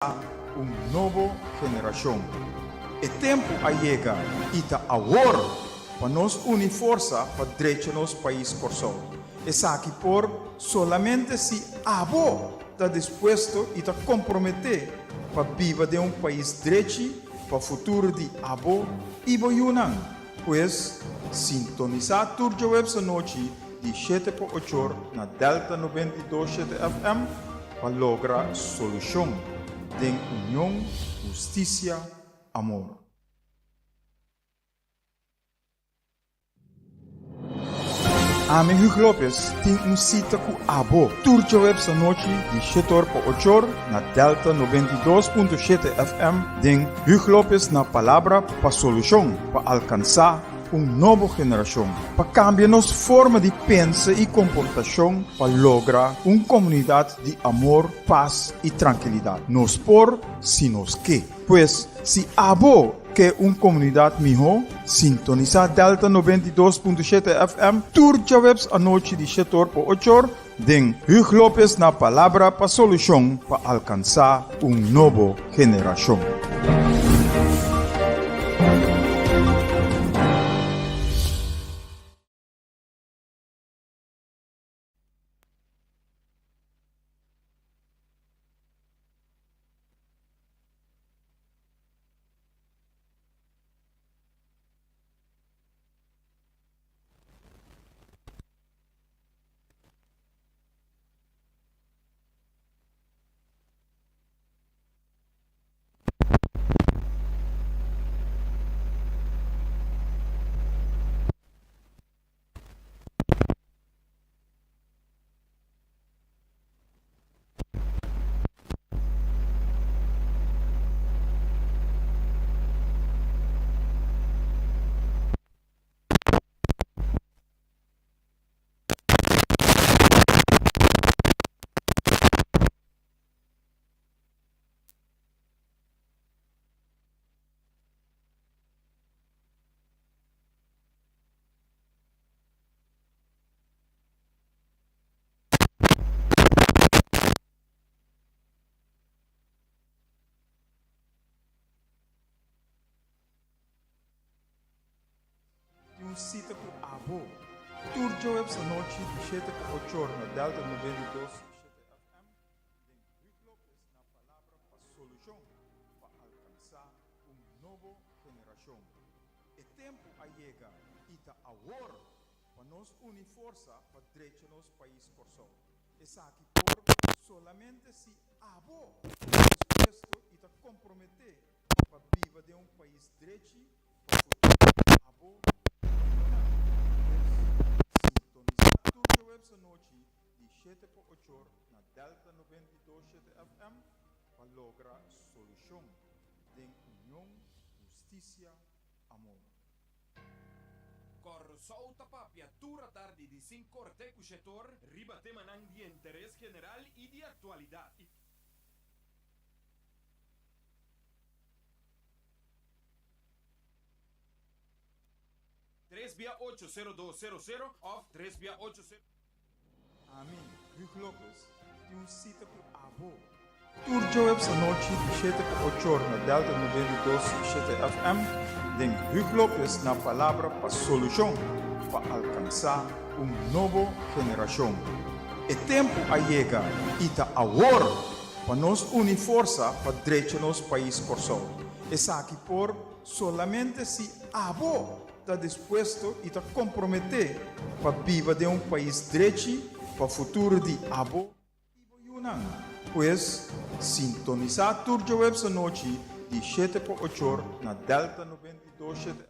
un novo generación. El tiempo llega y está ahora para nos unir fuerza para derecho nos país corso. Es aquí por solamente si abo está dispuesto y está comprometido para vivir de un país derecho para el futuro de abo y U.N.I.A. Pues sintonizar turjo web esta noche de 7 por 8 na Delta 92.7 FM para lograr solución de unión, justicia, amor. Ame HUGH LOPES tem cita com abo. Turjo web esta noche de 7 por 8 na Delta 92.7 FM de HUGH LOPES na Palabra para SOLUSHON, para alcançar nobo generación, para cambiar nuestra forma de pensar y comportación, para lograr una comunidad de amor, paz y tranquilidad. Nos por, sino que. Pues, si abo que una comunidad mejor, sintoniza Delta 92.7 FM, turja webs anoche de 7 por 8, de HUGH LOPES na Palabra para SOLUSHON, para alcanzar nobo generación. Cita com abo. Turjo web esta noche de 7 por 8 na Delta 92.7 FM. De HUGH LOPES na Palabra para SOLUSHON, para alcançar novo generación. El tiempo llega y está ahora para nos unir fuerza para derecho nos país corso. Es aquí por solamente si abo está dispuesto y está comprometido para vivir de un país derecho para futuro abo. Esta noche de 7 por 8 na Delta 92.7 FM para lograr solución de unión, justicia, amor. Corsou tapapiatura tarde de 5 corte cuchetor, riba tema de interés general y de actualidad. 3-80-200 of 3-80. Amém. HUGH LOPES tem cita com abo. Turjo web esta noche de 7 por 8 na Delta 92.7 FM de HUGH LOPES na Palabra para SOLUSHON, para alcançar novo generación. El tiempo llega y está ahora para nos unir fuerza para derecho nos país corso. Es aquí por solamente si abo está dispuesto y está comprometido para vivir de un país derecho para el futuro de abo y U.N.I.A. Pues sintonizar turjo web esta noche de 7 por 8 na Delta 92.7 FM.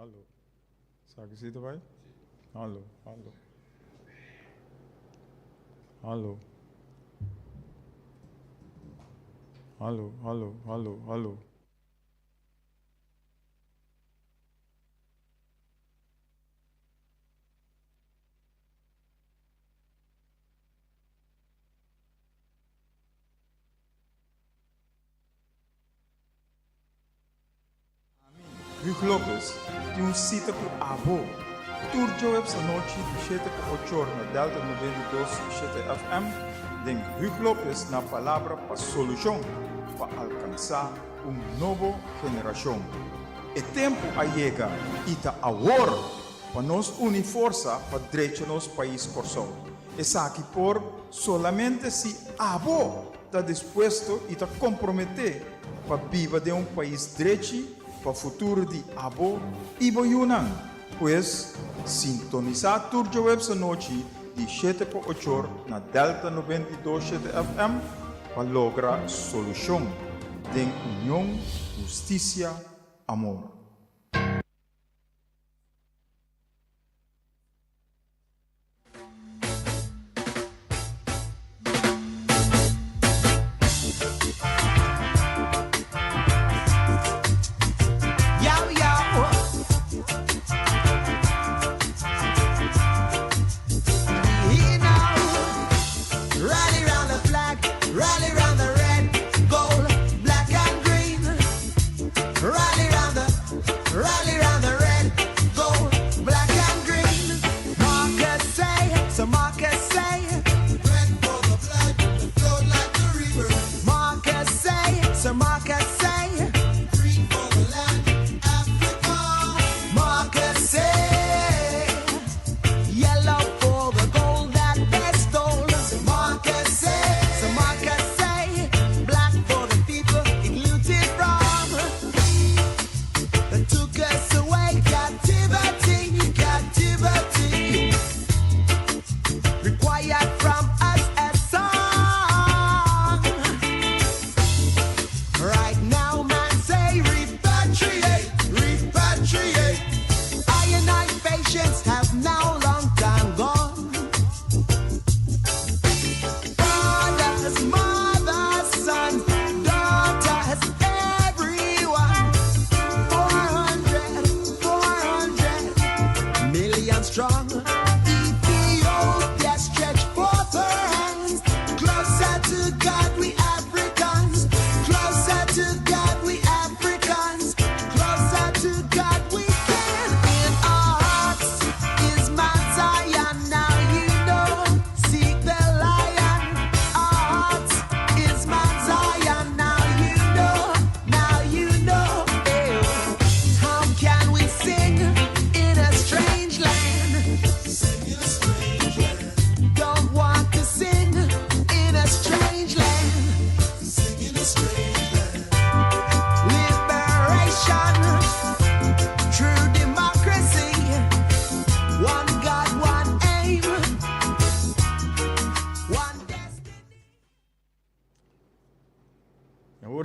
Hallo. Sagen Sie dabei? Hallo, hallo. Hallo. Hallo, hallo, hallo, hallo. HUGH LOPES, tem cita com abo. Turjo essa noite de 7 para 8 horas na Delta 92.7 FM. Den HUGH LOPES na Palabra para SOLUSHON, para alcançar novo geração. O tempo chega e está agora para nós unir força para direito nosso país corso. Essa aqui por solamente se abo está disposto e está comprometido para viver de país direito para o futuro de abo e U.N.I.A. Pois, sintonizar Turjo Web essa noite de 7 para 8 horas na Delta 92.7 FM para lograr solução de união, justiça, amor.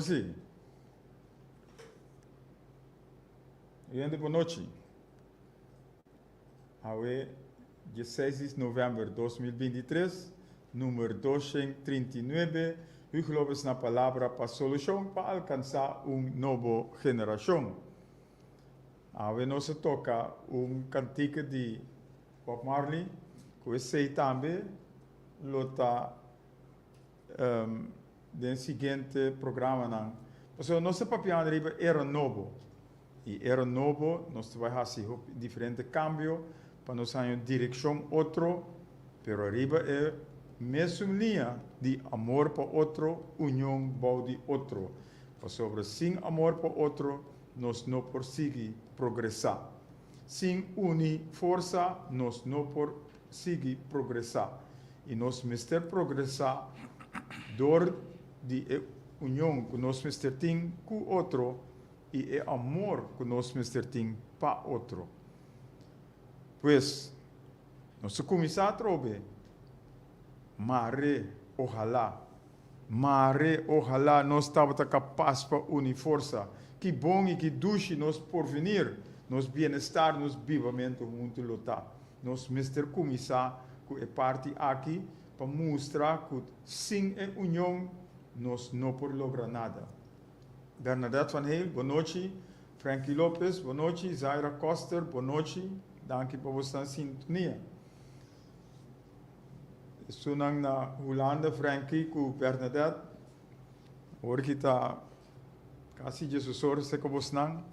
Sim. E boa noite. Hoje, 16 de novembro de 2023, número 239, HUGH LOPES na Palabra para SOLUSHON para alcançar novo geração. Hoje nós toca cantiga de Bob Marley, que eu sei também, lota do seguinte programa. Então, nosso papel era novo. E era novo, nós vamos fazer diferentes cambios para nós ter uma direção outra, mas arriba é a mesma linha de amor para outro, união para outro. Sobre sem amor para outro, nós não conseguimos progressar. Sem unir força, nós não conseguimos progressar. E nós precisamos progressar door de união que nós temos com o outro e o amor que nós temos para o outro. Pois, nós começamos a trocar, ojalá nós estávamos capazes para unir força. Que bom e que duche nós por venir, nos bem-estar, nos vivamente junto lutar. Nós mister começar com a parte aqui para mostrar que sem a união nós não podemos lograr nada. Bernadette Van Heel, boa noite. Frankie Lopes, boa noite. Zaira Koster, boa noite. Dank por vostra sintonia. Estou na Holanda, Frankie, com Bernadette. Hoje que está quase Jesus horas que você não.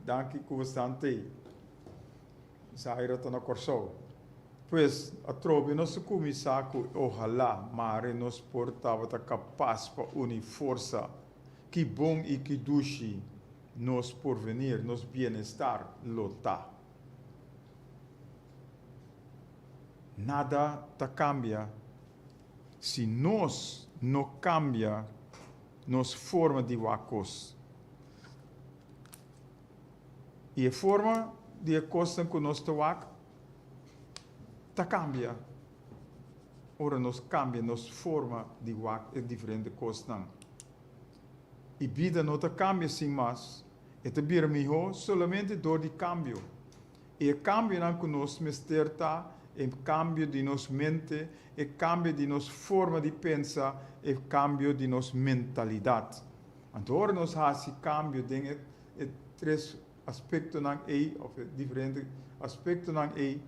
Dank por vostra ante. Zaira está na Corsol. Pois, a trobe nós começar com ojalá, mas nós portava capaz para unir força que bom e que duche nos porvenir, nos bem-estar, lotar. Nada te cambia se nós não cambia nos forma de wacos. E a forma de coisa que nós te wak, te cambia. Ora, nós cambia nos forma de wak é diferente coisa. E vida não te cambia sem mais. E te bira melhor somente door de cambio. E o cambio não que nós mesterta, é cambio de nossa mente, é cambio de nossa forma de pensar, é cambio de nossa mentalidade. Então, nós fazemos cambio de três aspectos aí, ou diferentes aspectos aí,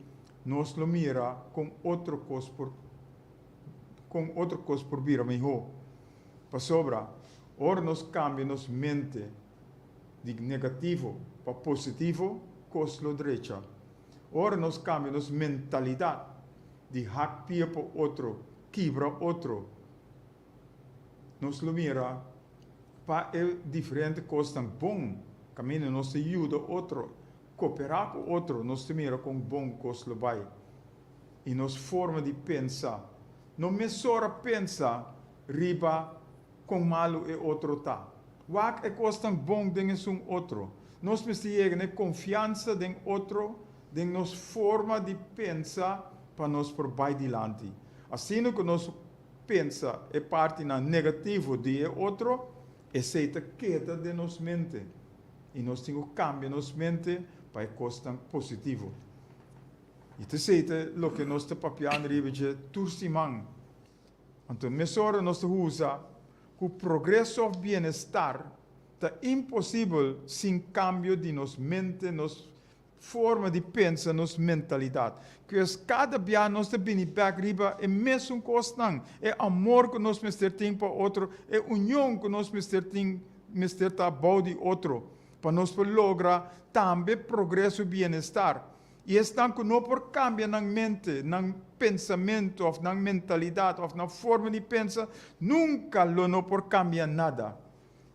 nós lo mira com outra coisa por bira melhor. Para sobra. Ora nós cambiamos nossa mente de negativo para positivo, coisa direita. Ora nós cambiamos nossa mentalidade de hack para outro, quebra outro. Nós lo mira para diferente coisa tão bom. Caminho nós ajuda outro, cooperar com outro, nós mira com bom coisa vai. E nossa forma de pensar, não me só pensar riba com malo é outro tá. Wak é coisa tão bom dengue outro. Nós precisamos ter confiança em outro, em nossa forma de pensar para nós por vai dilante. Assim que nós pensa é parte na negativo de outro, é seita queda de nossa mente. E nós temos que cambiar nossa mente para coisa tão positivo. E te seita o que nós te papiando ribeje tursimang. Então, mesora nós te usa que o progresso do bem-estar é impossível sem cambio de nossa mente, nossa forma de pensar, nossa mentalidade. Que cada dia nós temos back riba é mesmo coisa, é amor que nós temos para outro, é união que nós temos para de outro, para nós lograr também progresso e bem-estar. E estão que não por cambio na mente, na pensamento, ou na mentalidade, ou na forma de pensar, nunca não por cambiar nada.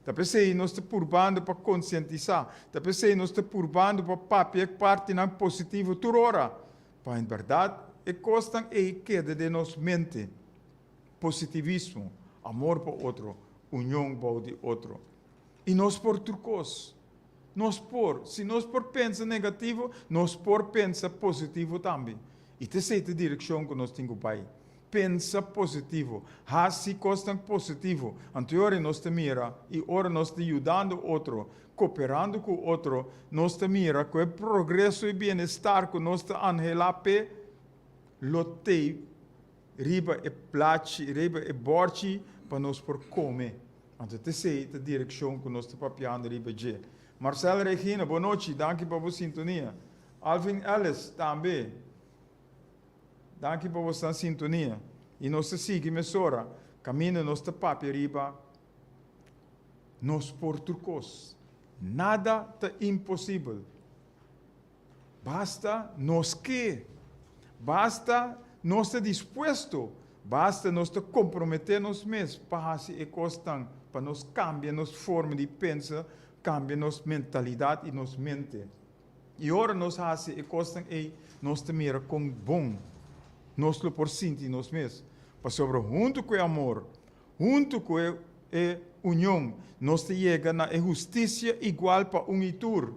Talvez nós estamos purbando para conscientizar, talvez nós estamos purbando para papel parte na positivo toda hora. Mas, em verdade, é coisa que queda de nossa mente. Positivismo, amor para outro, união para o outro. E nós por turcos. Se nós por pensa negativo, nós por pensa positivo também. E te sei a direção que nós temos pai. Pensa positivo, hace coisa positivo. Anterior nós te mira e ora nós te ajudando outro, cooperando com outro, nós te mira com o progresso e bem-estar que nós te angelape, lotei, riba e plate, riba e borchi para nós por comer. Então te sei a direção que nós te papiando riba de. Marcelo Regina, boa noite, danke por vossa sintonia. Alvin Ellis, também. Danke por vossa sintonia. E nós seguimos mesora, caminho nosso papo riba, nós portucos. Nada é impossível. Basta nós que. Basta nós estar disposto. Basta nós comprometer nós mesmos para fazer coisas para nós cambiar nossa forma de pensar, cambia nossa mentalidade e nossa mente. E ora nós fazemos coisas que nós temos com bom. Nós lo por sentir nós mesmos. Para sobre junto com o amor, junto com a união, nós chegamos na justiça igual para unitur.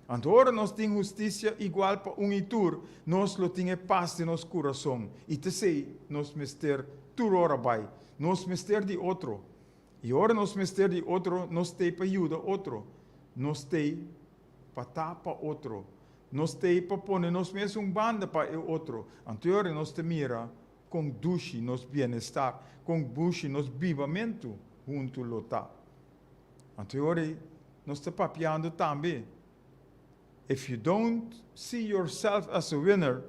Agora nós temos justiça igual para unitur, nós lo temos paz de nosso coração. E te sei, nós mister toda hora vai, nós mister de outro. E ora nós mister de outro, nós temos para ajudar outro. Nós temos para para outro. Nós temos para pôr nós mesmos banda para o outro. Anterior, nós te mira com duche, nosso bem-estar, com duche, nosso vivamento junto ao tá. Anterior, nós te papiando também. If you don't see yourself as a winner,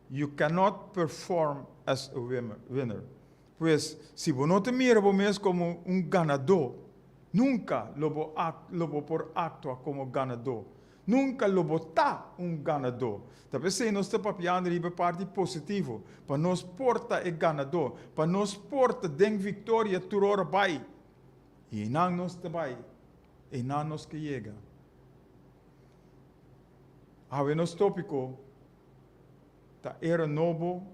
you cannot perform as a winner. Pues, se você não te mira você como ganador, nunca lo vou por actuar como ganador. Nunca lo botar ganador. Talvez se nós estamos papiando a parte positiva, para nós porta ganador, para nós porta den vitória turora vai. E não nós te vai, e não nós que chega. Há nos tópico, era novo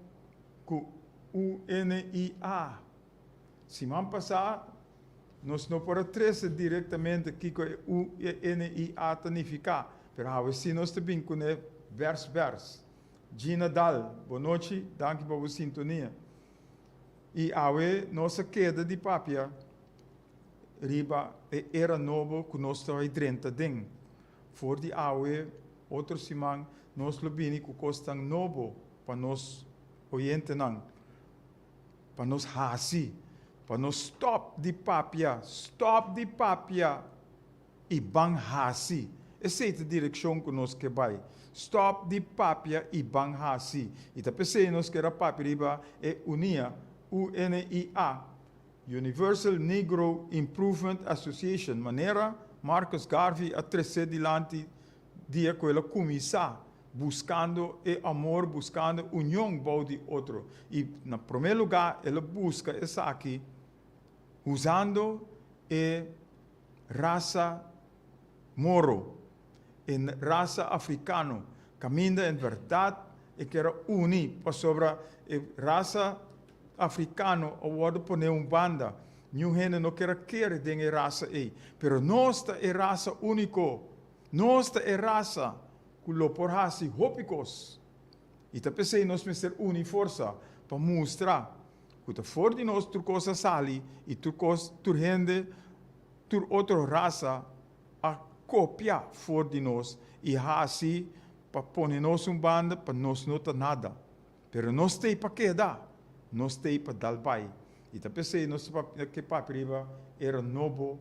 com U.N.I.A. Semana passada, nós não podemos trazer diretamente que o U.N.I.A. significa, mas se nós também com verso. Gina Dal, boa noite, danke pela sintonia. E nossa queda de papia, riba era novo que nós estamos dentro de. For de outro semana, nós lobini que custa novo para nós oyente não, para nós hasi, para nós stop de papia e bang hasi. Essa é a direção que nós que vai. Stop de papia e bang hasi. E tá pensando nós que era papia riba é U.N.I.A, U.N.I.A, Universal Negro Improvement Association. Maneira Marcus Garvey a trazer dilante dia que ela começar buscando amor, buscando união com o outro. E, no primeiro lugar, ela busca essa aqui, usando a raça moro, a raça africana, caminha em verdade, e quer unir para sobre a raça africana, ou pode poner banda. Nenhum não quer de raça aí, mas nós é raça única. Nós é raça que lo por hasi hópicos. E tá pensei nós ser uni força para mostrar que fora de nós tu coisa sali e tu gente tu outra raça a copiar fora de nós e hasi para pôr nós banda para nós não ter nada. Pero nós tem para quedar, nós tem para dar bai. E tá pensei nós que papriva era novo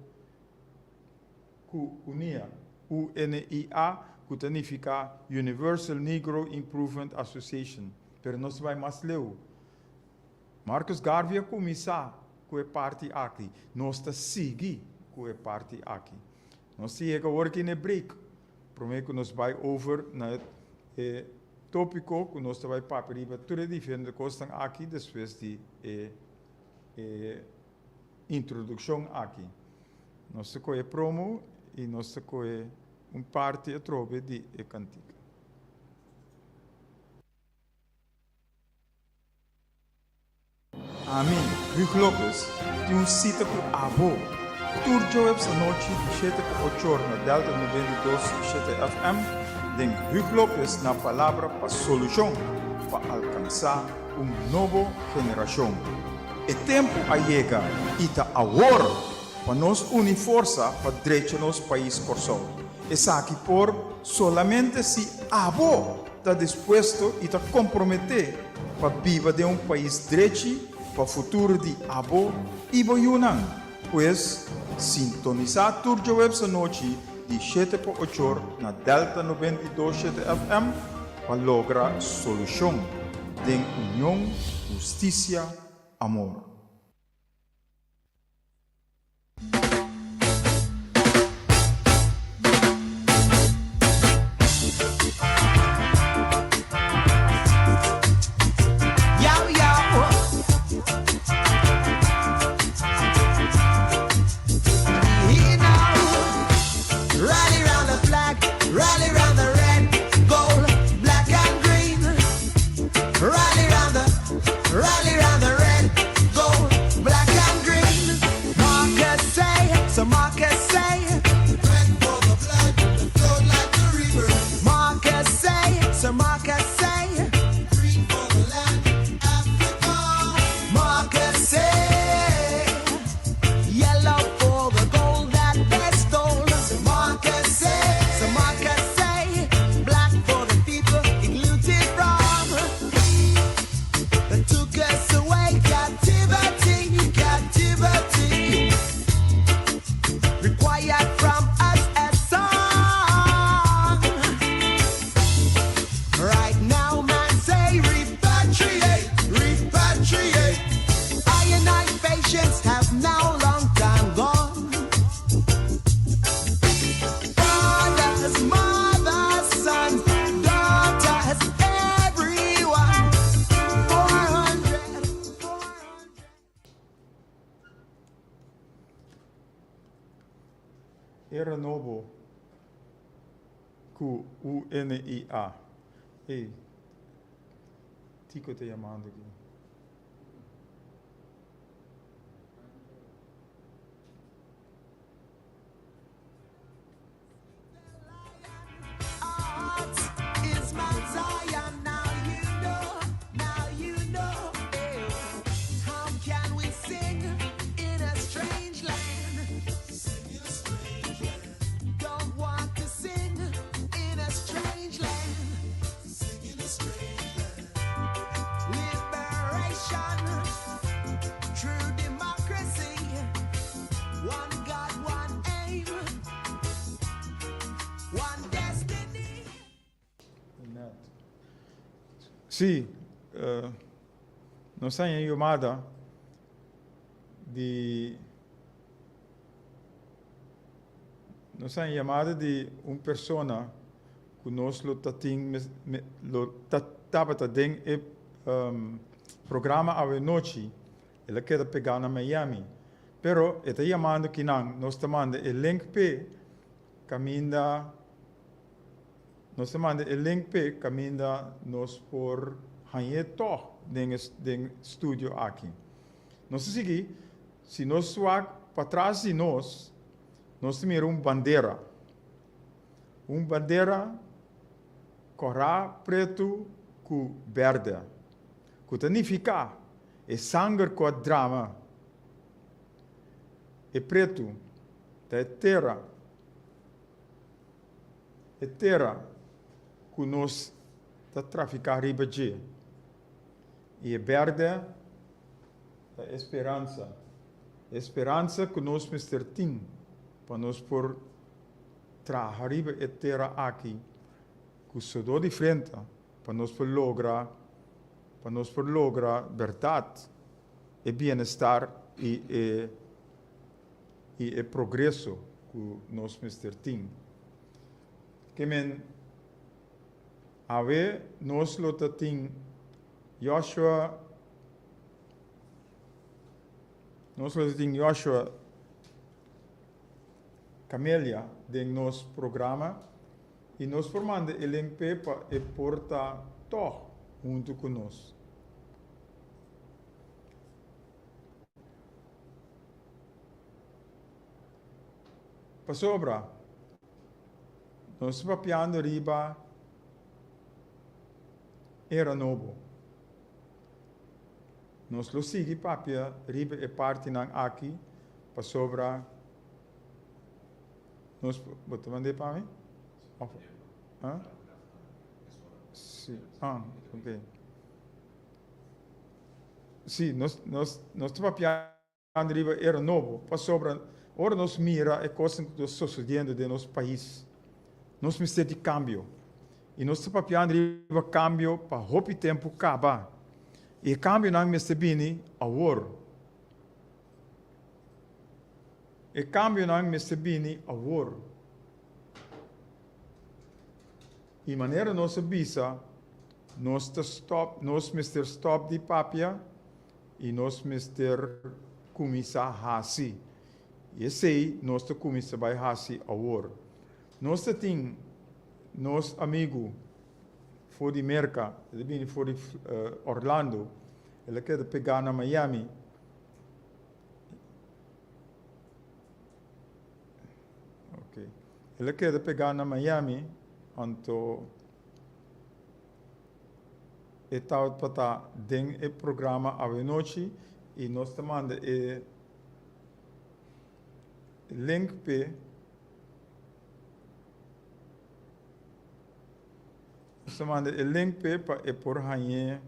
U.N.I.A. U.N.I.A, que significa Universal Negro Improvement Association. Pero nós vai mais leu. Marcus Garvey começar com a parte aqui. Nós está seguir com a parte aqui. Nós chega agora aqui no break. Prometo que nós vai over na tópico que nós vai paperiba tudo diferente coisas aqui depois de introdução aqui. Nós se coi promo e nós se coi parte a trove de cantica. Amém. HUGH LOPES tem cita com avô. Turjo essa noite de 7 a 8 na Delta 92 FM. Den HUGH LOPES na Palabra para SOLUSHON para alcançar nobo geração. O tempo chega e está agora para nós unir força para direito nosso país corção. Essa aqui por solamente se avô está disposto e está comprometido para viver de país direito para o futuro de avô e boiunan. Pois sintonizar Turjo essa noite de 7 a 8 na Delta 92 FM para lograr solução de união, justiça, amor. Yellow for the gold that they stole. So Marcus say Era NOBO U.N.I.A. Hey, Tico te llamando aqui. Is Mount Zion, now you know, eh. How can we sing in a strange land? Sing in a strange land. Don't want to sing in a strange land. Sing in a strange land. Liberation, true democracy, one God, one aim, one destiny. Sim, nós estamos em chamada de uma pessoa que nós estava em programa à noite, ela quer pegar na Miami, pero está chamando que nós estamos o link para caminhar. Nós mandamos o link para caminhar nós por hanhetoch den estúdio aqui. Nós seguimos, se nós suar para trás de nós temos uma bandeira. Uma bandeira corá preto com verde. Que significa é sangue com drama. É preto, é terra. É terra que nós traficamos riba de. E é verde a esperança. Esperança que nós precisamos ter para nós por trazer riba a terra aqui, que se dá diferente, para nós por lograr verdade e bem-estar e progresso que nós precisamos ter. Que ave nós lotating Joshua Camélia de nosso programa e nós formando o link para e porta toch junto conosco. Para sobra, nós papiando riba era novo. Nós lo segui papia riba e parte nang aqui para sobra. Nós botou mandei para mim? Hã? Sim. Ok. Sim, nós papiando riba era novo para sobra. Ora nós mira a coisa que está sucedendo no nosso país. Nós precisamos de cambio. E nós estamos papiando cambio para o tempo acabar. E o cambio não me bem agora. O cambio não me bem agora. E maneira nossa visa, nós precisamos stop de papia e nós precisamos começar a fazer. E esse nós começamos a fazer agora. Nós temos nosso amigo for de Merca, ele vem for de Orlando, ele quer pegar na Miami. Ok. Ele quer pegar na Miami, então está para dentro do programa à noite e nós estamos o link para manda o link para e por hanhe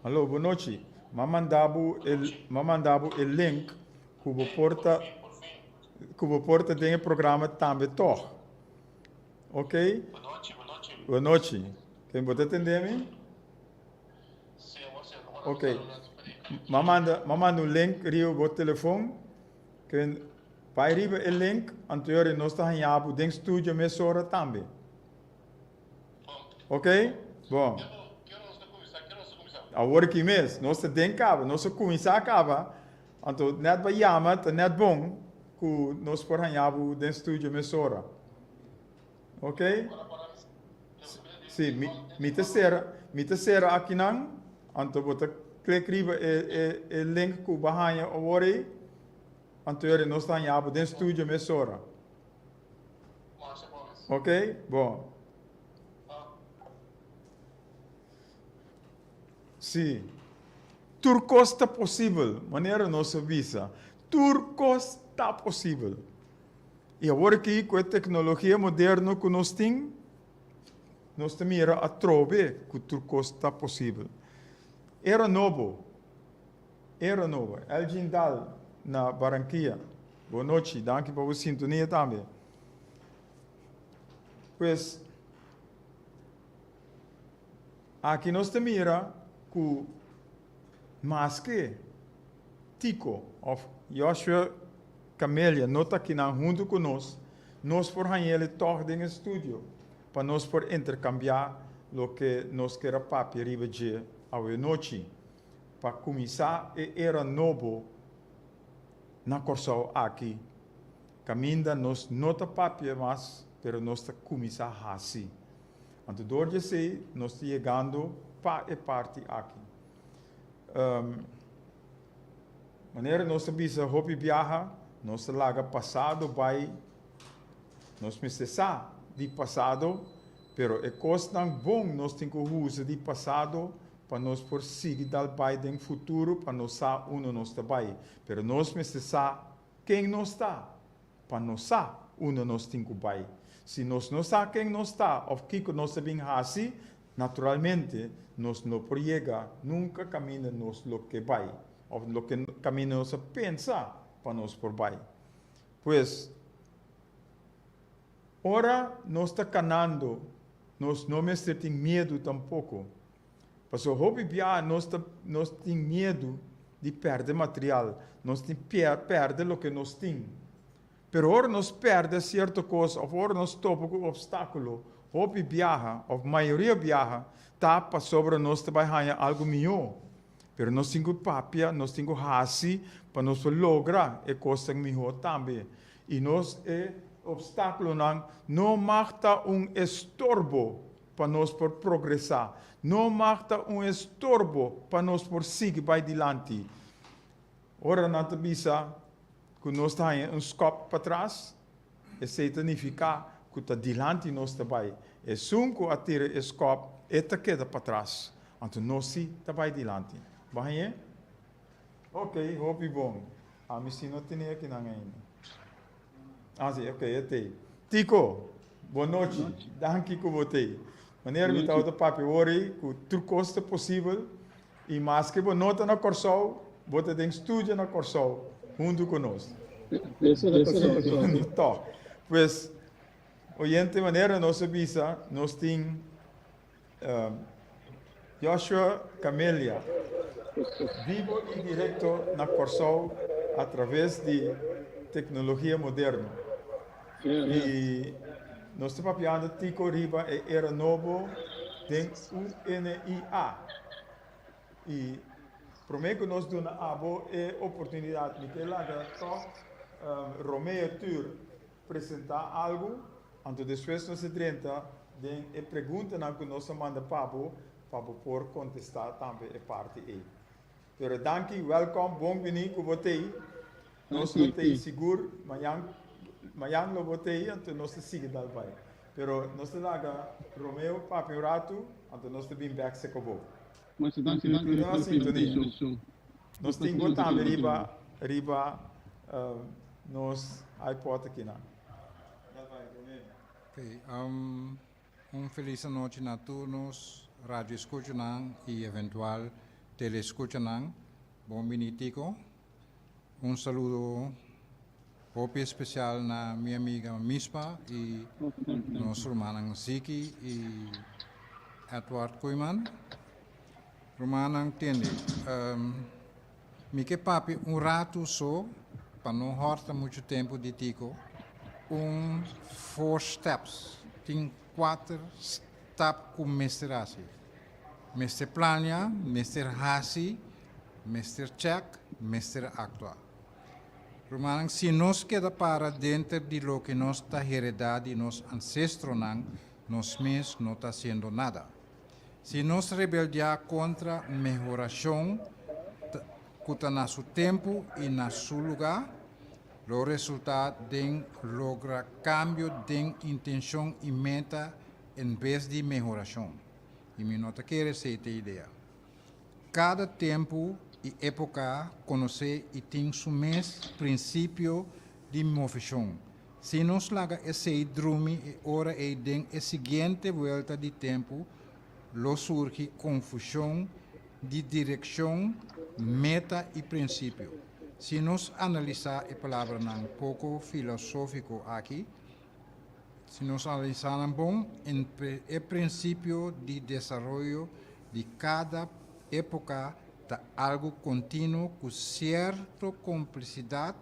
Alô, boa noite. Me mandava o link que o porta Como porta tem programa também toch. Ok? Boa noite, boa noite. Boa noite. Quem pode atender-me? Sim, você Ok. Mamanda o link rio o telefone. Que vai riba o link, anterior nós está em abo dentro do estúdio mesora também. Ok? Bom. Que horas você começar? Agora que mês, nós tem cava, nós começar a cava. Então, net vai chamar, tá net bom, que nós por em abo dentro do estúdio mesora. Ok? Sim, me terceira aqui não, então você clica o link que vai agora. Anterior nós está em abo dentro do estúdio mesora. Ok? Bom. Sim. Tudo está possível. Maneira nossa visa. Tudo está possível. E agora que com a tecnologia moderna que nós temos, nós temos a trobe que tudo está possível. Era novo. El Jindal na Barranquilla. Boa noite. Danke por a sintonia também. Pois, aqui nós temos que mais que Tico, ou Joshua Camélia, nota aqui na junto conosco, nós por ele toch em estúdio, para nós por intercambiar o que nós quer papel riba de a noite, para começar era novo na corso aqui, caminda nós nota papel mas, pero nós está começar assim. Então, door de sei, nós estamos chegando para a parte aqui. Maneira nós bisa hopi viaja, nós laga passado vai, nós precisamos de passado, pero é coisa tão bom nós temos que usar de passado para nós por seguir dal vai no futuro para nós sa uno nós está vai, pero nós precisamos quem nós está, para nós sa uno nós tem que vai. Se nós não sabemos quem nós está, ou que nós sabemos assim, naturalmente, nós não podemos nunca caminhar nós lo que vai, ou lo que caminha nós pensa para nós por vai. Pois, ora nós está canando, nós não temos medo tampouco. Porque o hobby nós temos medo de perder material, nós temos perder o que nós temos. Pero ora nós perde certa coisa, ou ora nós topa com obstáculo, ou viaja, ou maioria viaja, tapa sobre nós também algo melhor. Pero nós temos papia, nós temos hasi, para nós lograr a coisa melhor também. E nós obstáculo não mata estorbo para nós por progressar, não mata estorbo para nós por seguir para adiante. Ora não te bisa que nós temos skop para trás, isso significa que está adiante nós também. E sunco atira o skop, eta queda para trás. Então nós sim também adiante. Vai? Ok, hope bom. A mim não tem aqui na ainda. Sim, ok, até. Tico, boa noite. Danke que você. Maneira que está o papel hoje, que tudo costa possível, e mais que você nota na corso, você tem estúdio na corso. Junto conosco. Então, pois, oyente maneira nossa visa, nós temos Joshua Camélia, vivo e direto na Corso através de tecnologia moderna. E nós estamos papiando Tico Riba e era novo de U.N.I.A. E prometo que nós damos a oportunidade de que lá Romeo Tur apresentar algo, então depois nós entramos e pergunta que nós manda Pablo por contestar também a parte E. Pero danke, welcome, bom vindo com você. Nós não temos seguro, amanhã não votei, então nós seguimos dal vai. Pero nós temos Romeo Papo Rato, então nós temos back se acabou. Nós temos também riba nos iPod aqui na. Okay, feliz noite a todos, rádio escuchanang e eventual telescuchanang. Bom vinitico. Saludo Hopi especial na minha amiga Mispa e nosso irmão Ziki e Edward Koeman. Irmão entende. Me que papi rato só, para não horta muito tempo de tico, 4 steps. Tem 4 steps com Mr. Hasi. Mr. Plania, Mr. Hasi, Mr. Check, Mr. Actua. Romanang, se nós queda para dentro de lo que nós está heredado de nos ancestros, nós mesmos não está fazendo nada. Se nós rebeldia contra a melhoração, que está no seu tempo e no seu lugar, o resultado de lograr cambio de intenção e meta em vez de melhoração. E me nota que essa é a ideia. Cada tempo e época conhecer e tem seu mesmo princípio de moção. Se nós laga esse drume e ora e den a seguinte volta de tempo, lo surge confusão de direção, meta e princípio. Se nós analisar a palavra um pouco filosófico aqui, se nós analisar bom, o princípio de desenvolvimento de cada época de algo contínuo com certa complexidade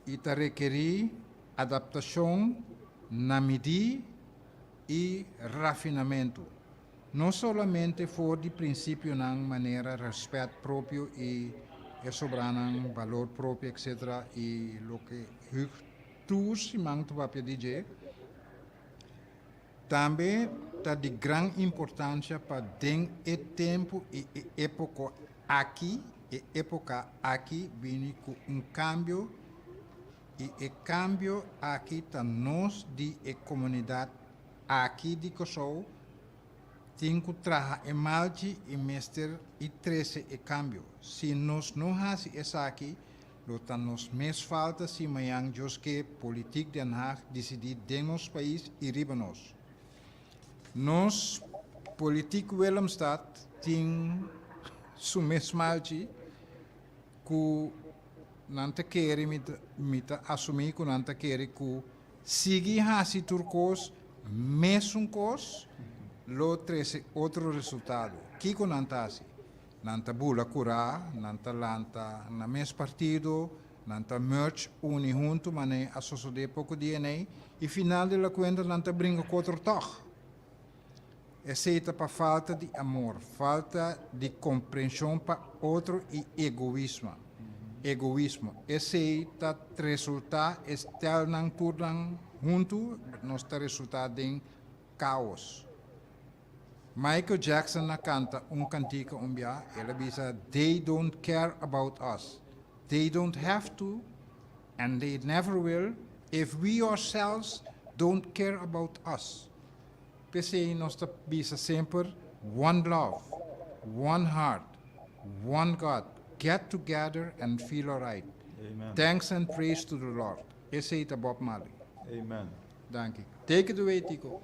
e te requerir adaptação na medida e refinamento. Não somente for de princípio na maneira respeito próprio e soberano, valor próprio, etc. E o que tu se mantém para dizer, também está de grande importância para den o tempo e época aqui vem com cambio e o cambio aqui está nós de comunidade aqui de Kosovo tem que trabalhar em malte e mestre e trece e cambio. Se nós não fazemos isso aqui, então nos mesmo falta se amanhã que política de NOBO decidir de nosso país e riba nós. Nos político Willemstad tem su mesmo malte que não te quer me assumir que não te quer que seguir assim turcos mesmo cos lo trece outro resultado. Kiko nantasi, nanta bula cura, nanta lanta na mes partido, nanta merge uni junto, mane asocio de pouco DNA e final de la cuenta nanta brinca quatro toch. Aceita para falta de amor, falta de compreensão para outro e egoísmo. Egoísmo. Aceita resultar estar nang turang junto, nós está resultado em caos. Michael Jackson na canta cantico umbia, ela diz, they don't care about us. They don't have to, and they never will, if we ourselves don't care about us. Pensei, nós bisa sempre one love, one heart, one God. Get together and feel alright. Amen. Thanks and praise to the Lord. Esse é Bob Marley. Amen. Dank je. Take it away, Tico.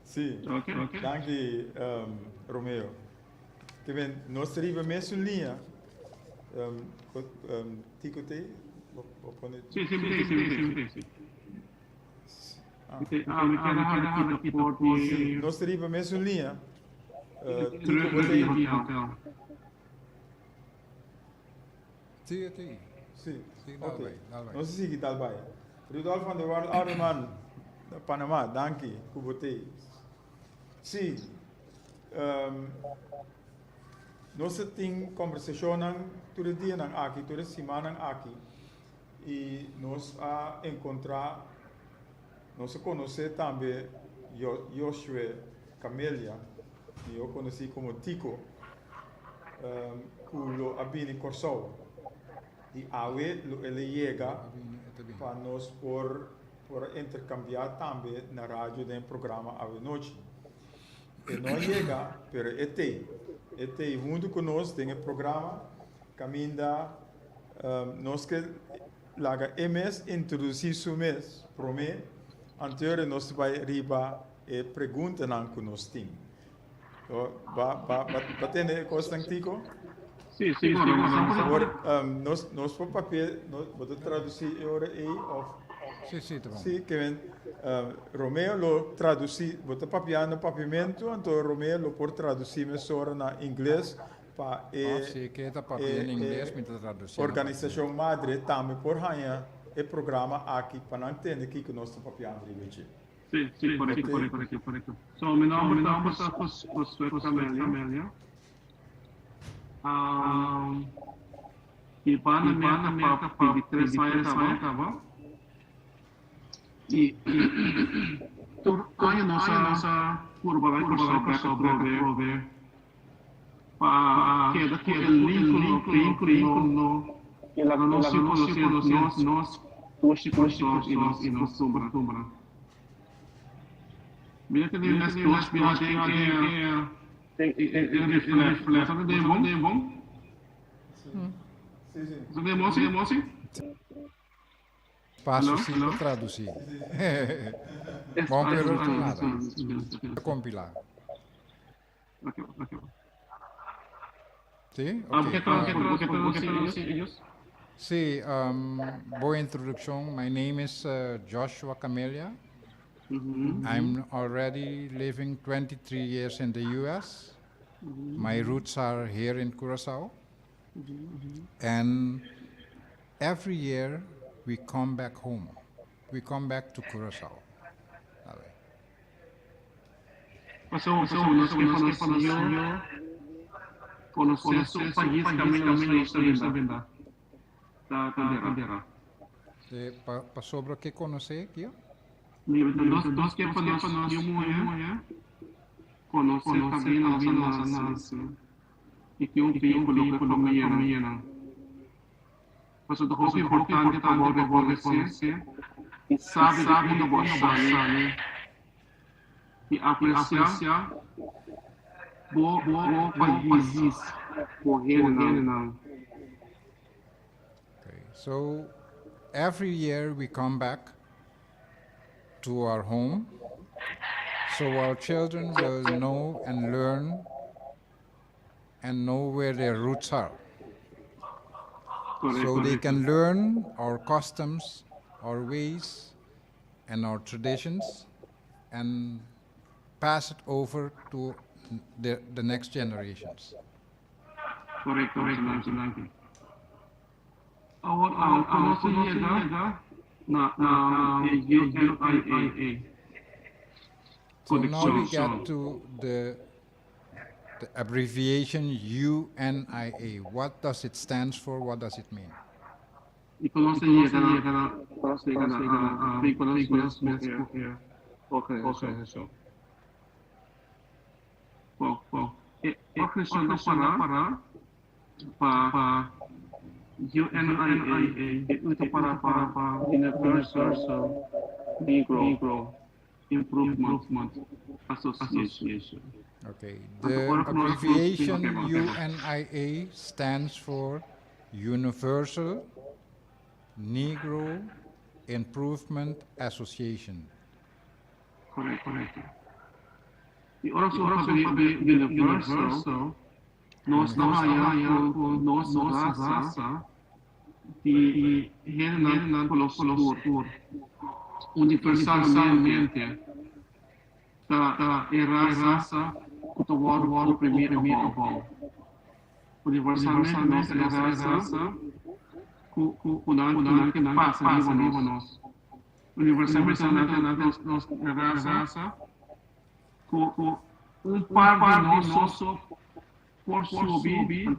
Sim, danke Romeo. Que bem, nós teríamos mesmo linha. Tico te? Sim, nós teríamos mesmo linha. Tico te? Sim. Sim, Dalbay, ok. Dalbay. Nós seguimos Dalbay. Rudolf van der Waal, Arman, Panamá, danke, Kubotei. Sim, nós temos conversação todo dia aqui, toda semana aqui. E nós a encontrar, nós conhecer também Joshua Camelia, que eu conheci como Tico, que lo abini Kosovo. E awe ele chega para nós por intercambiar também na rádio do programa Ave Noite. E não chega, pero este junto conosco tem o programa, caminha, nós que laga MS introduzir o mês, para mim, anterior nós vai riba e pergunta não que nós temos. Batendo constantico? Sim, agora. Nós por papel, vou traduzir agora aí, Sim, tá bom. sim, que Romeo lo traduzir, vou papel no papimento, então Romeo lo por traduzir mesora na inglês para Sim, que tá papel em inglês, me traduzir. organização madre também por ranha e programa aqui para não entender que nós estamos papel de Sim, correto. So, meu nome é Josué Camélia. E para a meta para de 3 anos, e a nossa curva vai prover para que o link no nós e nós sombra. Mira que nesse post tem reflexo de bom. Você demonstra? Passo sim para traduzir. Bom, pero nada. Compilar. Sim? Sim, boa introdução. My name is Joshua Camelia. I'm already living 23 years in the U.S. My roots are here in Curacao. And every year we come back home. We come back to Curacao. Conhecer o país caminho está vindo. Para sobre o que conhecer aqui? Nós que conhecemos mulher, conhecer também a nossa nação. E que vínculo com a família. Mas o que é importante para reconhecer e sabe onde gostar e apreciar o país correndo. Okay, so every year we come back to our home, so our children will know and learn and know where their roots are. So they can learn our customs, our ways, and our traditions, and pass it over to the next generations. Correcto. Our conhecimento na U.N.I.A. So now we get to the abbreviation U.N.I.A. What does it stand for? What does it mean? E conhecimento para U.N.I.A. itu para Universal Negro Improvement Association. Okay, the abbreviation U.N.I.A. stands for Universal Negro Improvement Association. Correcto. E ora Universal, nós nossa raça e renan por universalmente da raça que o primeiro bom. Universalmente a raça que não passa nível nós. Universalmente a raça par de nosso por subir,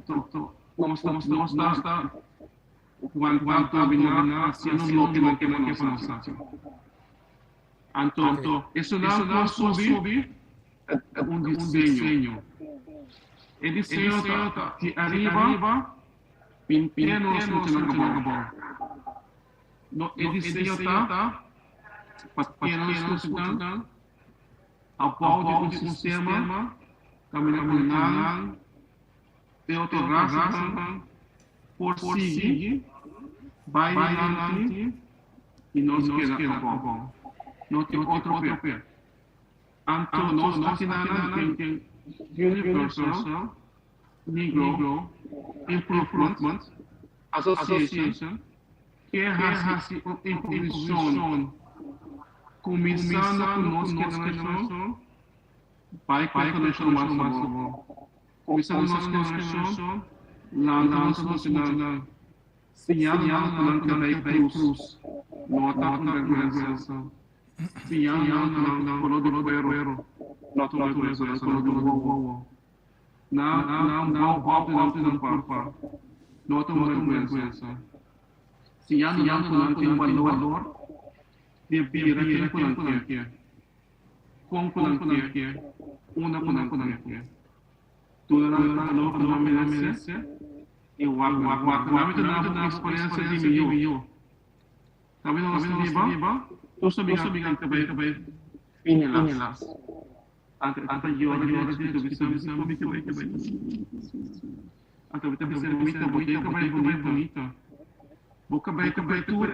nós estamos quanto dominar sendo lo que nós. Então, isso não subir desenho. O desenho de arriba, pequenos no o desenho está pequenos no ao de um sistema caminhando de outra raça por seguir vai adiante e nós queda bom. Não tem outro pé. Então nós assinamos que Universal Negro Improvement Association, que hace imposição começando conosco geração, vai conosco máximo. Começando nossa geração, lá nossa nacional, señalando na cruz, nota vergonha. Señalando color do cuero, nota vergonha, color do uau. Não, volta não para. Nota vergonha. Señalando com valor de vida que com que uma que tudo não merece e o árbitro não experiência de milho. Sabe não viva? Tu sabia que vai finilas. Ante eu de bisa que vai. Ante eu bisa bonita. Boca vai tur.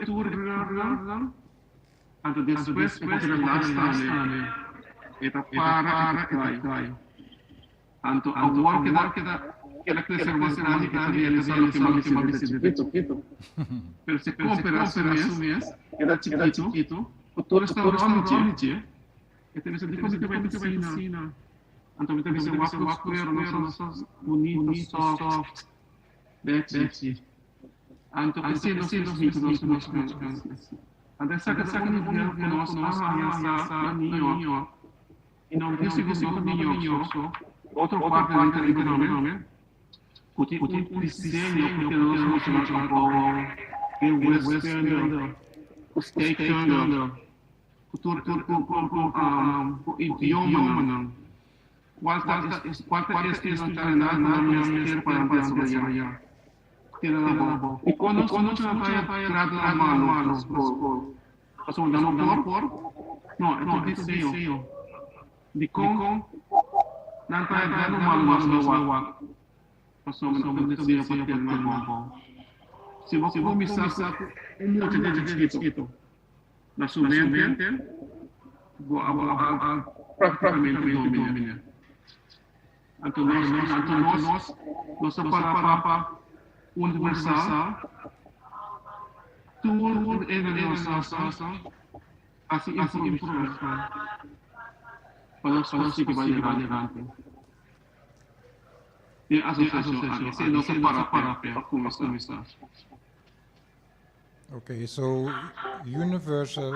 Ante depois porque last eta para cai. Anto a work que la crecer más grande que realizar lo que más chiquito. Pero se compra asumes, era chiquito, todo está ronche. Que te me como que vai piscina. Anto me te waco nossas bonitos, soft, bete. Anto assim nos Anto saca nível que nós essa ninho. E não disse ninho. Outro parte literalmente. Kuti diseño que nós chamamos de western, state cultura idioma. Qual é esse treinado na minha para desarrollar? E quando nós vai tratar mal, nós damos por não diseño de como não vai dar mal se você começar monte de chiquito na sua mente, praticamente domina. Então nós para universal, tudo é nossa assim improvisação. Para nós que vai adiante. The association, para começar. Okay, so Universal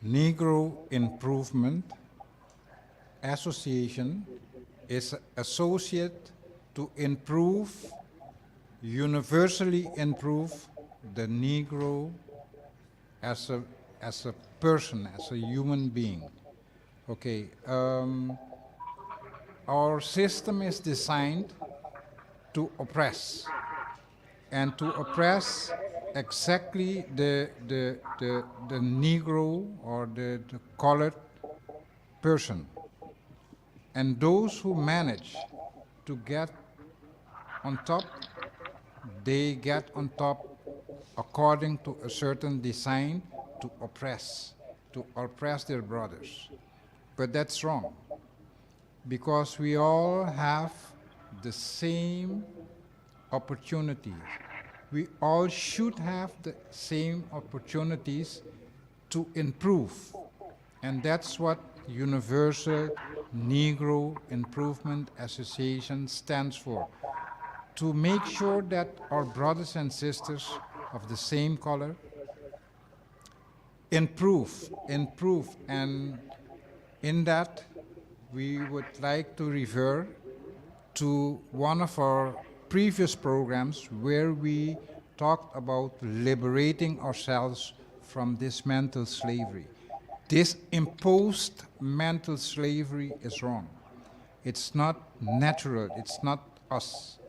Negro Improvement Association is associate to universally improve the Negro as a person, as a human being. Okay. Our system is designed to oppress, and to oppress exactly the Negro or the colored person. And those who manage to get on top, they get on top according to a certain design to oppress their brothers. But that's wrong. Because we all have the same opportunities. We all should have the same opportunities to improve. And that's what Universal Negro Improvement Association stands for. To make sure that our brothers and sisters of the same color improve. And in that, we would like to refer to one of our previous programs where we talked about liberating ourselves from this mental slavery. This imposed mental slavery is wrong. It's not natural, it's not us.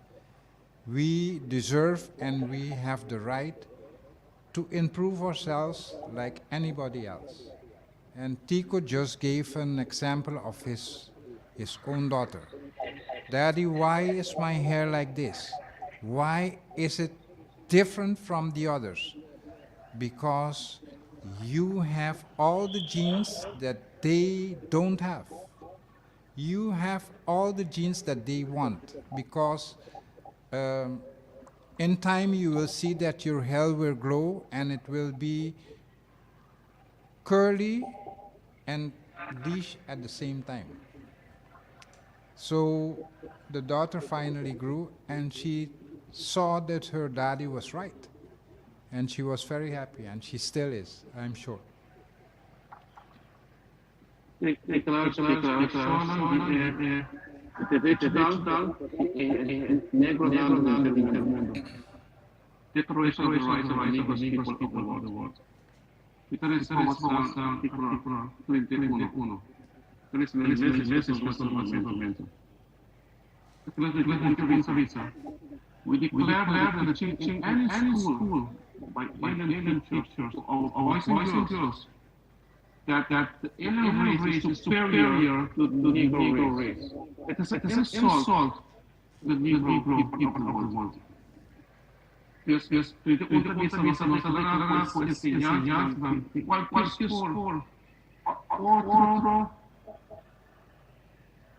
We deserve and we have the right to improve ourselves like anybody else. And Tico just gave an example of his own daughter. Daddy, why is my hair like this? Why is it different from the others? Because you have all the genes that they don't have. you have all the genes that they want, because in time you will see that your hair will grow and it will be curly and leash at the same time. So the daughter finally grew and she saw that her daddy was right. And she was very happy, and she still is, I'm sure. Declaration of the Rights of Negros People of the World. Italia articolo 21. We declare that teaching any school by alien teachers or boys and girls that the alien race is superior to the Negro race. It is an insult to the Negro people of the world. Punto de vista nos declarar por enseñanza de cualquier school otro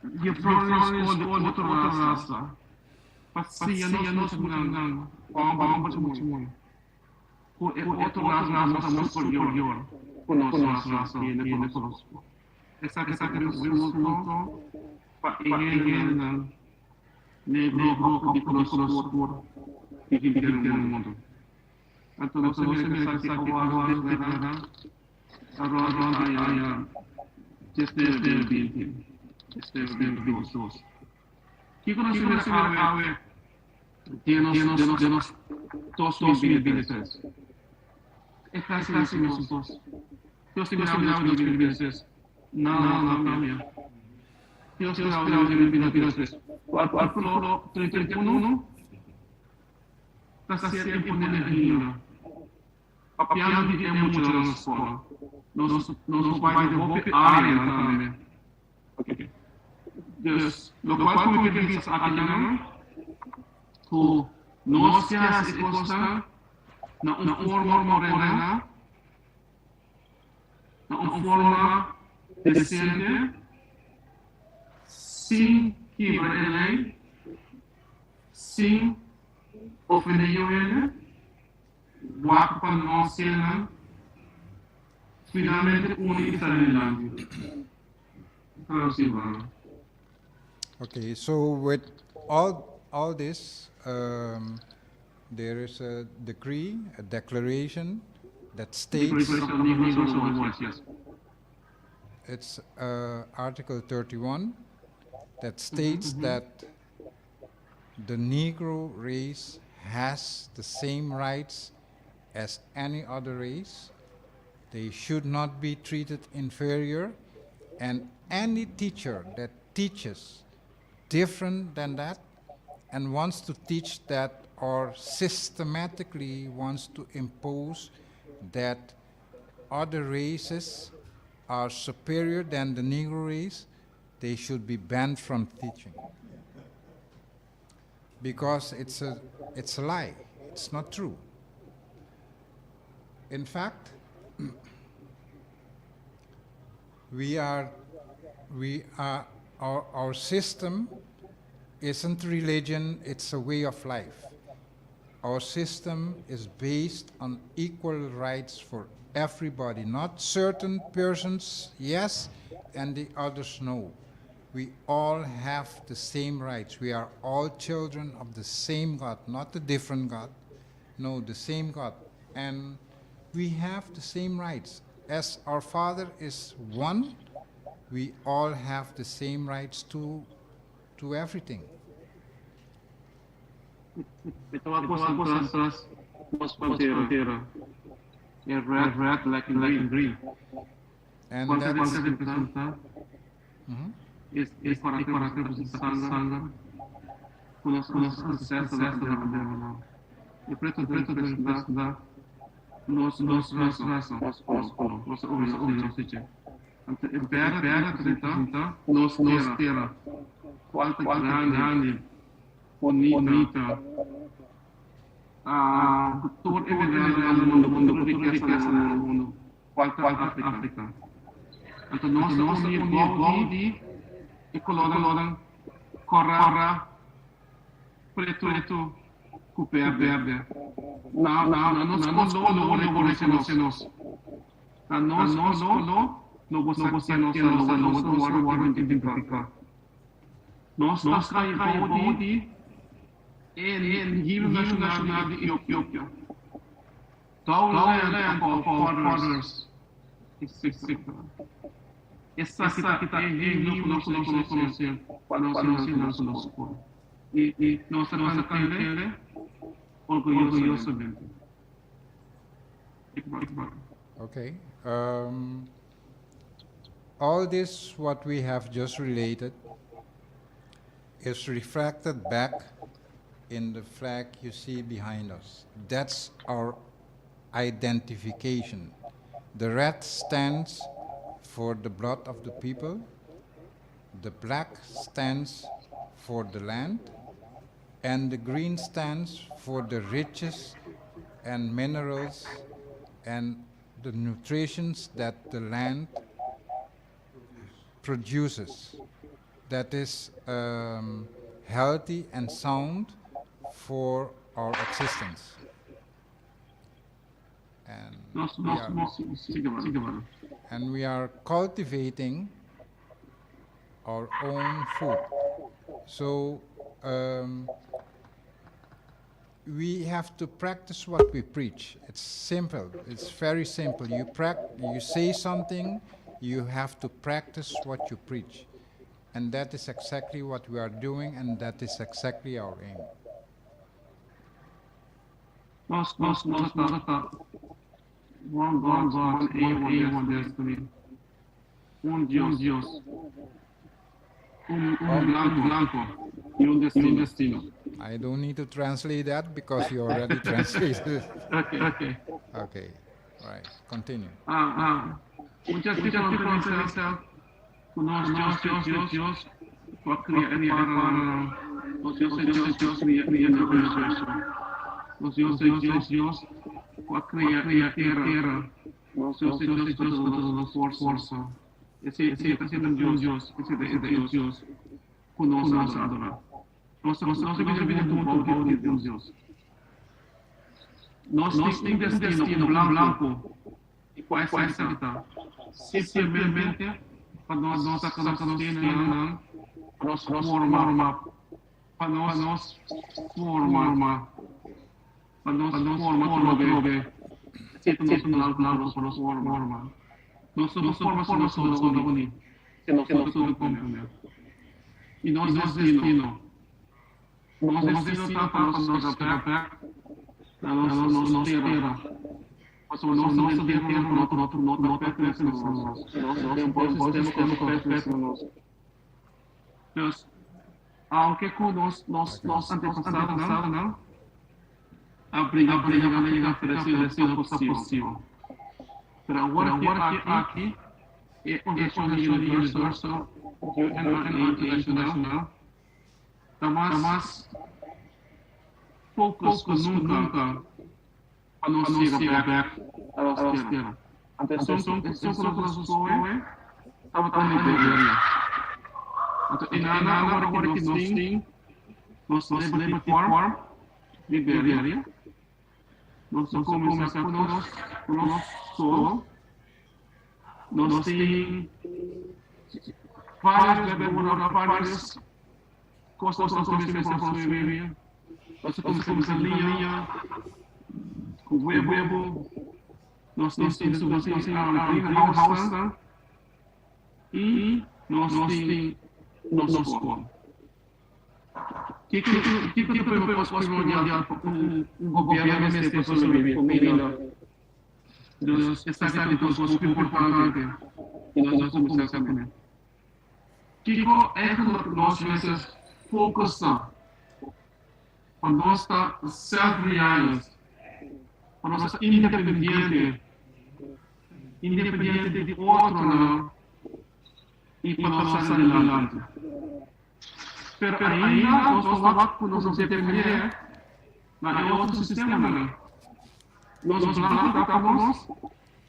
de otra raza. Pasíanos con otra raza superior con nuestra raza y nosotros. Esa que es un punto para el negro oscuro y vivir en el mundo. Entonces, mira que ahora desde el 20, desde el 22. ¿Qué conocemos a ver de los 2023? Es casi nosotros. Dios te mira en 2023. Nada cambia. Dios te mira en 2023. Artículo 31. Está siempre en energía. Papiando de mucho de la escola. Nos vai devolver área também. Ok. Lo cual como que diz aqui, que nós se consta na forma morena, na forma decente, sem quebrar a lei, sem ofender ele, guapo para nós ser finalmente unificado. Okay, so with all this, there is a decree, a declaration that states, it's Article 31, that states that the Negro race has the same rights as any other race. They should not be treated inferior, and any teacher that teaches different than that and wants to teach that or systematically wants to impose that other races are superior than the Negro race, they should be banned from teaching. Because it's a lie. It's not true. In fact, our system isn't religion, it's a way of life. Our system is based on equal rights for everybody, not certain persons, yes, and the others, no. We all have the same rights. We are all children of the same God, not a different God. No, the same God. And we have the same rights. As our Father is one, we all have the same rights to everything. Red, black, and green. And that's, es para representar com nossos ancestros da bandeira. E preto representar nossa origem. Impera representar nossa terra. Quanto grande, bonita. Todo evidente no mundo, riqueza no mundo. Quanto África. Então, nossa unidade e coloram corra preto com verde. Nos colou não reconhecemos. A nós colou não você não identificar. Nós caímos em hino nacional de Etiópia. Tal land of fathers, etc. Essa que está em hino nós conhecemos para nós conosco. E nossa candeia orgulhosamente. Okay. All this, what we have just related, is reflected back in the flag you see behind us. That's our identification. The red stands for the blood of the people. The black stands for the land. And the green stands for the riches and minerals and the nutritions that the land produces, that is healthy and sound for our existence. And we are cultivating our own food. So we have to practice what we preach. It's simple. It's very simple. You say something, you have to practice what you preach. And that is exactly what we are doing, and that is exactly our aim. One God, one aim, one destiny. Un Dios. Un blanco. Y un destino. I don't need to translate that because you already translated it. Okay. Okay, right, continue. Muchas gracias por Dios, por criar los Dios criando el universo. Los Dios, por criar tierra. Los Dios con fuerza. Ese es Dios, Dios, conosco adorar. Nós vivemos um povo de Deus. Nós temos destino branco e qual é essa vida? Simplesmente para nós conhecendo, nós formar, para nós formar, se nós formar. Nós somos formação da UNI, se nós somos compreender. E nós destino. Nós decidimos para nossa terra, na nossa terra. Mas o nosso terra não pertence a nós. Nós pertence a nós. Então, aunque com nós antepassados, não, a briga pareceu possível. Mas agora aqui, é organização universal, U.N.I.A internacional, mas poucos nunca a não chegar back a la terra. Então, são pessoas estava também Libéria. Então, agora que nós temos form Libéria. Nós começamos conosco. Nós temos várias coisas que nós construímos. Nós começamos a linha, o web, nós temos a greenhouse e nós temos nosso escola. O que podemos primordial o governo nesse processo de comida? Essa é a coisa importante que nós começamos a comer. Que é que nós focusamos? Quando nós estamos self-reliant, quando nós estamos independentes de outro, não, e quando nós estamos adelante. Mas ainda nós vamos nos depender de outro sistema. Nós plantamos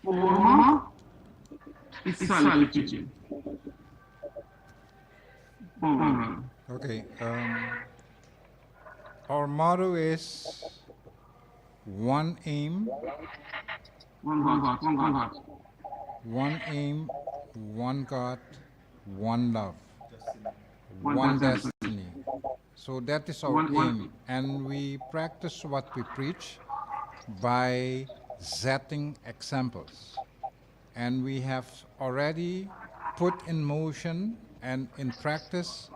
forma e saúde. brother. Okay. Our motto is one aim, One God, one God. one aim, one God, one love, One one destiny. So that is our One- aim. And we practice what we preach by setting examples. And we have already put in motion and in practice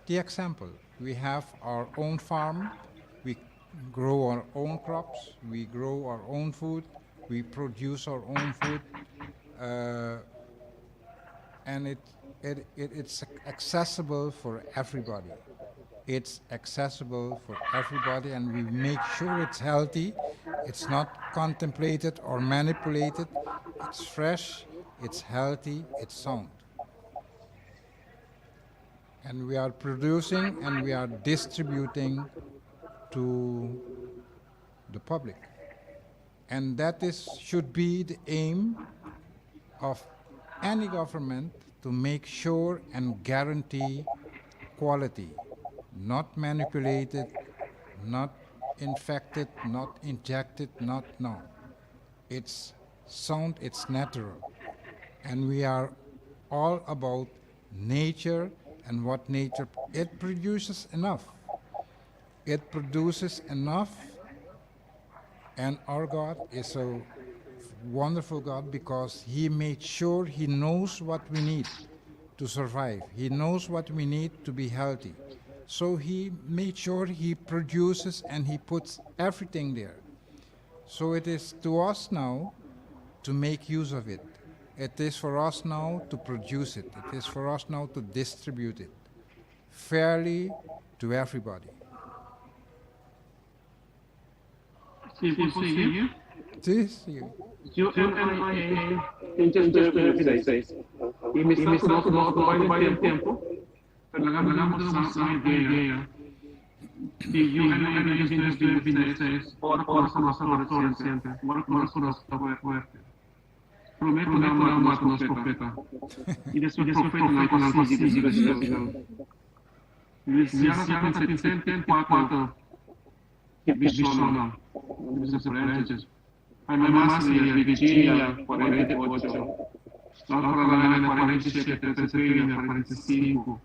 the example. We have our own farm, we grow our own crops, we grow our own food, we produce our own food, and it's accessible for everybody. It's accessible for everybody, and we make sure it's healthy. It's not contemplated or manipulated. It's fresh, it's healthy, it's sound. And we are producing and we are distributing to the public. And that should be the aim of any government, to make sure and guarantee quality, not manipulated, not infected, not injected, no. It's sound, it's natural. And we are all about nature and what nature, it produces enough. It produces enough, and our God is a wonderful God because He made sure He knows what we need to survive. He knows what we need to be healthy. So He made sure He produces and He puts everything there. So it is to us now to make use of it. It is for us now to produce it. It is for us now to distribute it fairly to everybody. See, This you. U.N.I.A. Interest Imistato do tempo per la gamma idea di U.N.I.A. Interest ora sono recente, ora sono fuerte. Prometto dar uma profeta. E desse profeta não consigo. Louisiana tem 74 visionan. Vice-presidentes. A mamá seria Virginia, 48. South Carolina, 47. Pennsylvania, 45.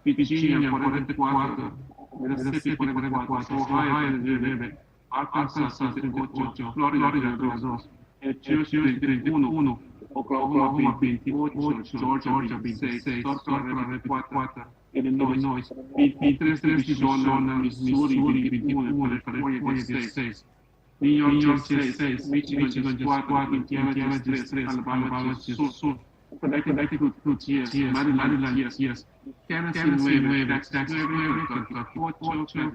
Virginia, 44. Mississippi, 44. Ohio, 19. Arkansas, 38. Florida, 32. Texas, 31. Oklahoma, 28. Georgia, 26. North Carolina, 24. Illinois, 23 visionan. Missouri, 21. California, 16. New York 16, Michigan 4, Indiana 3, Alabama Sul, Connecticut 2, Maryland yes, Tennessee 9, Texas 9, Kentucky 8,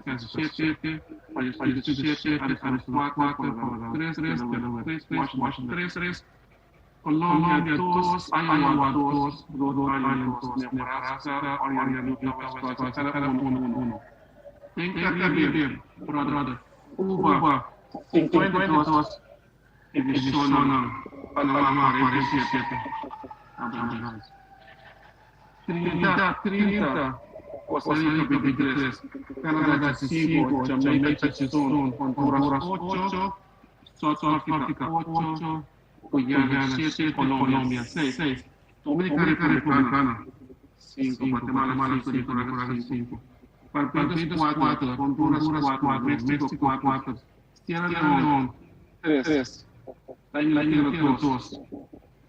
Kansas 7, Massachusetts 7, Arizona 4, 3, Washington 3, Colombia 2, Iowa 2, Rhode Island 2, Nebraska, Oregon, Utah, Wisconsin 1. Thank you, brother. Cuba 52 edicional Palabra 47. 30 Costa Rica 23, Canadá 5, Jamaica 1, Honduras 8, South Africa 8, Guyana 7, Colombia 6, Dominicana Republicana 5, Guatemala 5, Barbados 4, Honduras 4, México 4, Sierra Leone 3, La Inglaterra 2,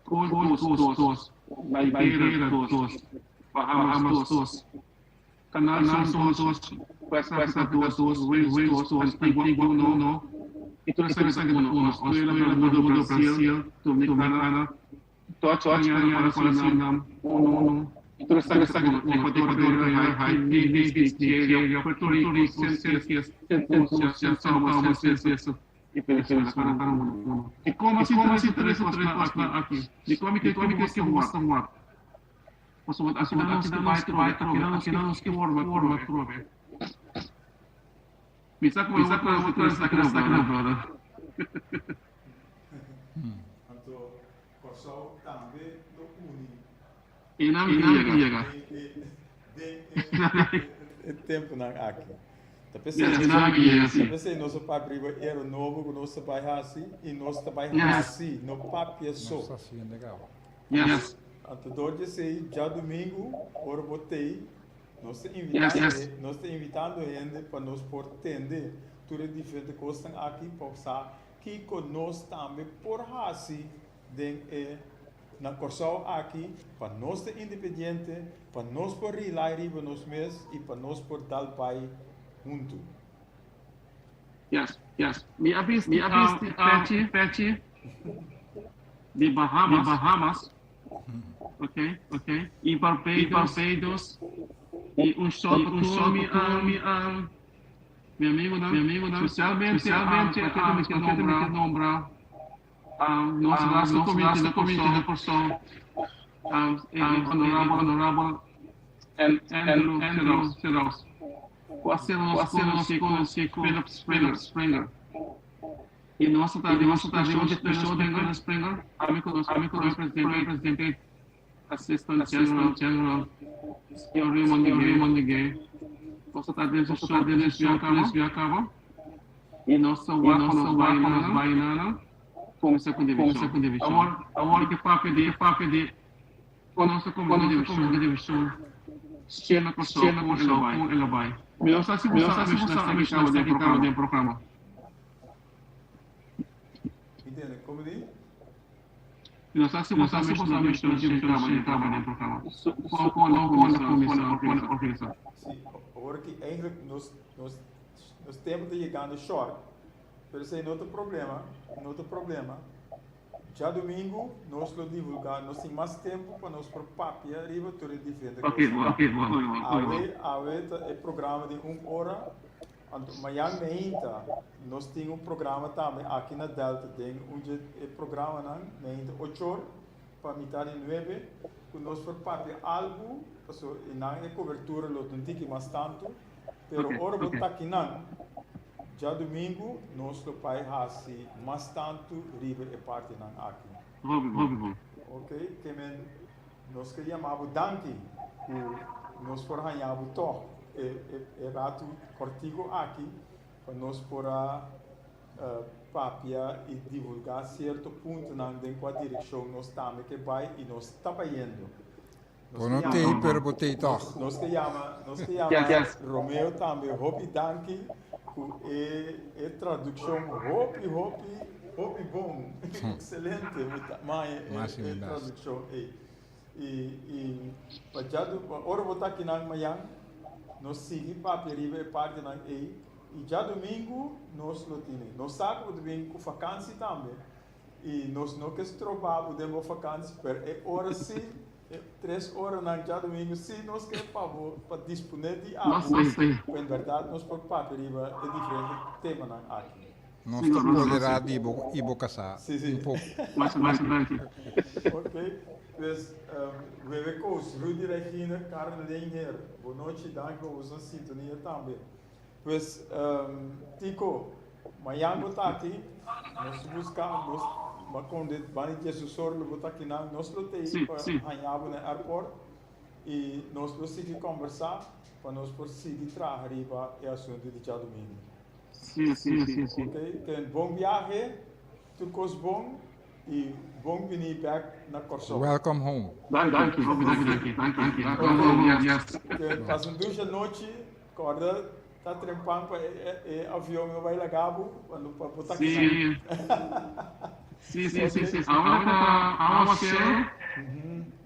Congo 2, Liberia 2, Bahamas 2, Canadá 2, West Africa 2, Wales 2, Antigua 1, Italia 1, Australia 1, Brasil, Dominicana, Dutch Guiana, Suriname 1, Equador, Haiti, Nigeria, Puerto Rico, Ciências, Ciências, e Filipinas 1. E como se interessa aqui? E como que você mostra um ar? Você vai trocar, que forma. Me saca outra saca, brother. Então, pessoal também do U.N.I.A. E não chega. É tempo na aqui. Tá Yes. pensei nosso papo era novo, que nós vai assim e nós vai Yes. assim, no papo é só. Nossa, assim, legal. Yes. Antes de sei, já domingo, ora botei, nós te invitando gente para nós por tender tudo diferente coisas aqui para usar que conosco também por assim na corção aqui para nós ser independente, para nós por rely riba nós mesmos e para nós por dar pai junto. Yes. Me abis Patchy. De Bahamas. Ok. E Barbados. E um só meu amigo não. Especialmente aquele que nombra nosso comité da porção. Honorable Andrew Ceros. Quase Philip Springer. E nossa tarde show de Springer. Amigo presidente. Assistant General. Senhor Raymond Gay. Nossa tarde show acaba. E nossa Bainana. Com o segundo divisão. Amor que papo de conosco como divisão. Cena com ela vai. Não sei se você sabe do programa. Entende? Como diz? Não sei se você sabe do programa. Com a organização. Sim, agora que eigenlijk nós temos de chegar no short. Mas sem outro problema. Já domingo, nós vamos divulgar, nós temos mais tempo para nós por papo e arriba tudo diferente. Ok, é programa de 1 hora. Amanhã ainda, nós temos programa também aqui na Delta, onde é programa ainda 8 horas, para metade de 9, que nós por papo algo, não é cobertura, não tem mais tanto, mas hora está aqui não. Já domingo, nós pai assim, mais tanto riba e parte nan aqui. Ok? Também nós queríamos danke, nós forranhamos toch, rato cortigo aqui, para nós pora papia e divulgar certo ponto nan de qual direção nós também que vai e nós está indo. Bonotei per botei toch. Nós queríamos Romeo também, hopi danke. É tradução hopi bom, excelente, mas é tradução e para já hora botar aqui na manhã nós seguimos para a parte na e já domingo nós nós sábado domingo com vacância também e nós não queremos trocar podemos vacância per hora sim 3 horas na já domingo, se nós queremos para disponer de água, em verdade, nós por papo riba é diferente tema na aqui. Nós estamos poderá de ibocaçar Sim. pouco. Mais Ok, pues, Webecos, Rudy Regina, Carmen Leiner, boa noite, danke por sua sintonia também. Pues, Tico, amanhã vou estar aqui, nós buscamos mas quando vai de assessor lo botar aqui na nós lo tem arranhado no aeroporto e nós conseguimos conversar para nós conseguir trazer arriba o assunto de já domingo. Sim. Ok, então bom viagem, tudo coisa bom e bom venir back na Corso. Welcome home. Danke. Passam 2 noites, acorda, tá trempando para o avião não vai lagabo quando para botar aqui. Sim. Agora está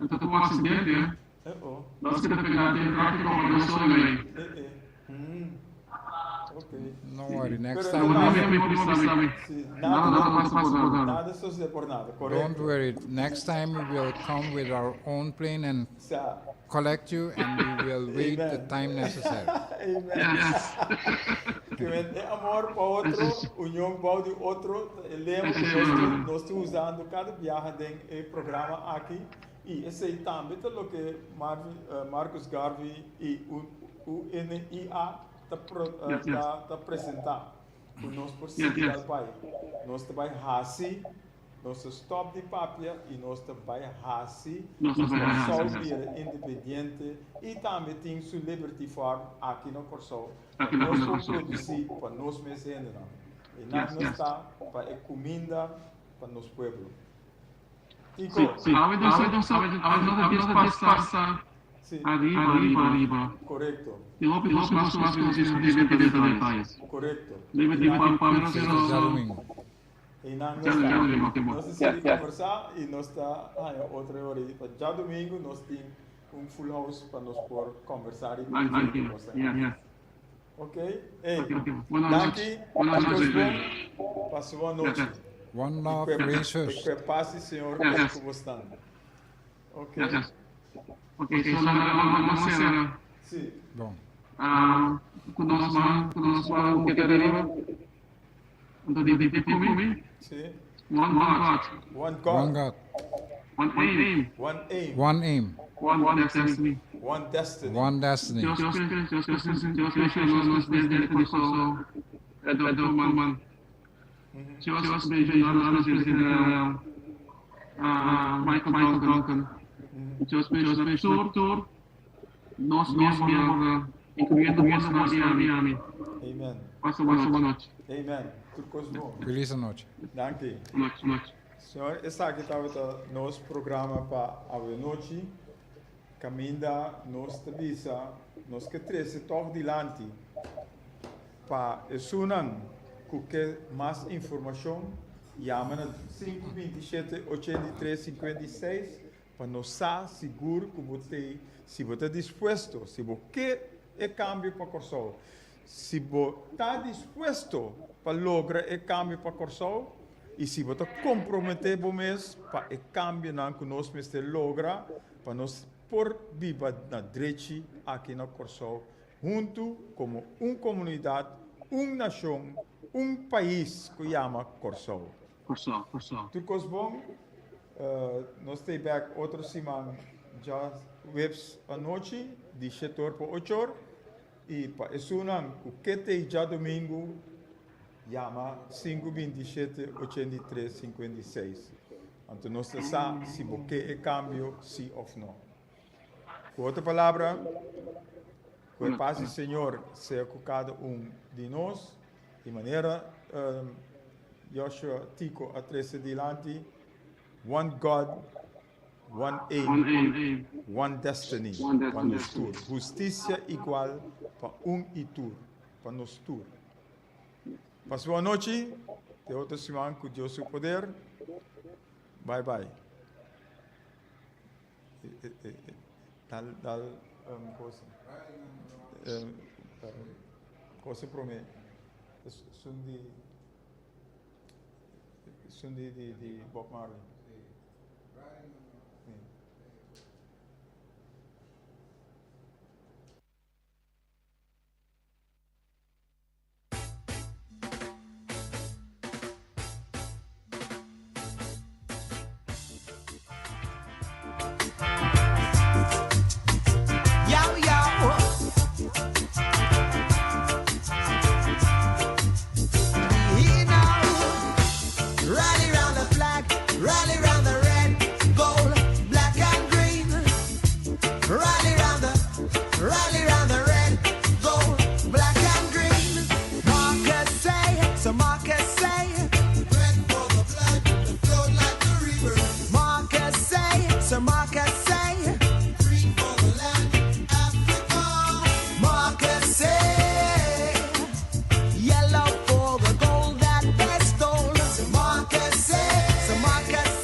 então com um acidente, né? Nós temos que pegar de tráfego com a pessoa também. Ok. No worry, next Pero time. Nada sucede por nada, correto? Don't worry. Next time we will come with our own plane and collect you, and we will wait the time necessary. Que é amor para outro, união para o outro. Lembra que nós estamos usando cada viagem do programa aqui. E esse aí também é o que Marcus Garvey e o U.N.I.A. está apresentando. Nós por seguir ao pai. Nós também assim nós stop de papia e nós vai hasi, Nós vai Corsol hasi. vira independente e também tem sua Liberty Farm aqui no Corsol. Aqui no Nós Corsol. produzir para nós mesmos. E nós Yes, yes. está para a comida para nos pueblo. Tico, Sim. A vez passa sim, arriba. correcto, E logo nós detalhes. correcto. Liberty Farm, Já domingo. E nós Já está. domingo. Nós estamos conversar e nós está outra hora. Já domingo nós temos full house para nós por conversar e Yeah. Ok? Ei, Boa daqui, noite. passe boa noite. One love, racers. Que passe, Senhor, Yes. com você. Ok? Yes. Ok, so na cena. Sim. Bom. Conosco que arriba. Então de comigo. Sim. One God. One One God, God, One aim. one aim, one aim, One destiny. one destiny. one destiny. Deus nos desde começou do man. Deus beijou nós general. Michael Duncan. Deus beijou tur. Nós mesmo incluindo Miami. Amen. Passa boa noite. Amen. Turcos bom. Feliz noite. Danke. Noite. Senhor, essa aqui estava o nosso programa para a noite. Caminha, nós te visa, nós que treze toque dilante. Para esunan, que mais informação, chama na 527 83 56 para nós estar seguro que você, se você está disposto, se você quer o cambio para Corsol, se você está disposto para lograr o cambio para Corsol, e se você comprometer você para o cambio que nós vamos lograr, para nós por viver na direita aqui na Corsol, junto como uma comunidade, uma nação, país que chama Corsol. Corsol. Turcos bom, nós temos back outra semana já webs à noite, de 7 horas para 8 horas, e para isso o que tem já domingo, chama 527 83 56. Então nós sabemos se você é cambio, sim ou não. Com outra palavra, que a paz do Senhor seja com cada de nós, de maneira Joshua Tico a 13 dilante, one God, one aim, one destiny, para nós todos. Justiça igual para e tudo, para nós todos. Passe boa noite, até outra semana com Deus o poder. Bye bye. Dal cosa promete? Sundi di Bob Marley. Rally round the red, gold, black and green. Rally round the red, gold, black and green. Marcus say, red for the blood, flowed like the river. Marcus say, green for the land, Africa. Marcus say, yellow for the gold that they stole. Marcus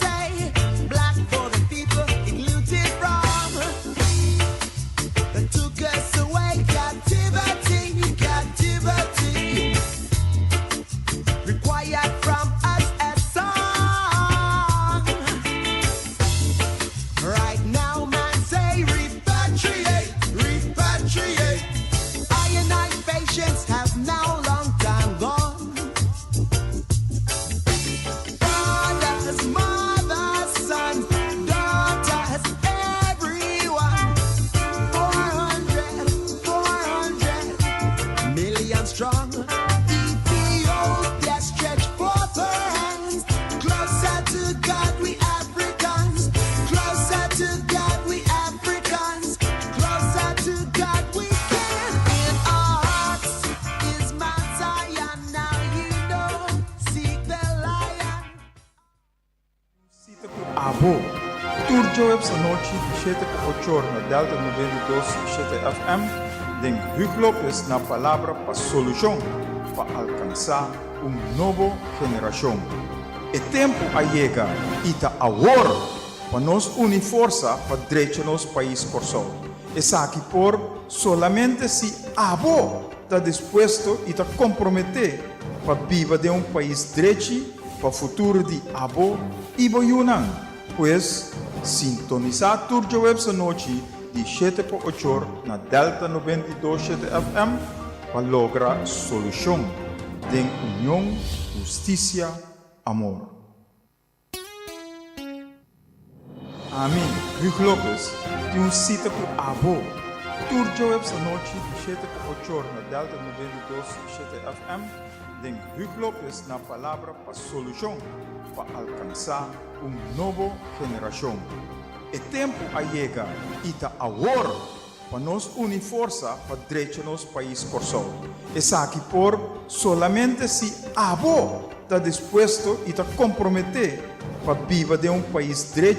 say, to God, we Africans. Closer to God, we Africans. Closer to God, we can. In our hearts is Mount Zion. Now you know. Seek the lion. Sita ku abo. Turjo web sa noche 7 na Delta 92.7 FM. Den HUGH LOPES na Palabra pa SOLUSHON pa alkansá NOBO GENERASHON. E tempo llega ita agora para nos unir força para direito nosso país corso. Essa aqui por solamente se abo está disposto e está comprometer para viver de país direito para o futuro de abo e boiunan. Pois sintonizar turjo web sa noite de 7 por 8 na Delta 92.7 FM para lograr solução de união, justiça, amor. Amém. HUGH LOPES tem cita com abo. Turjo web sa noite de 7 por 8 na Delta 92.7 FM de HUGH LOPES na Palabra para solução para alcançar nobo geração. E tempo llega ita agora para nos unir força para direito nosso país corso. Essa aqui por solamente se abo está disposto e está comprometer para viver de país direito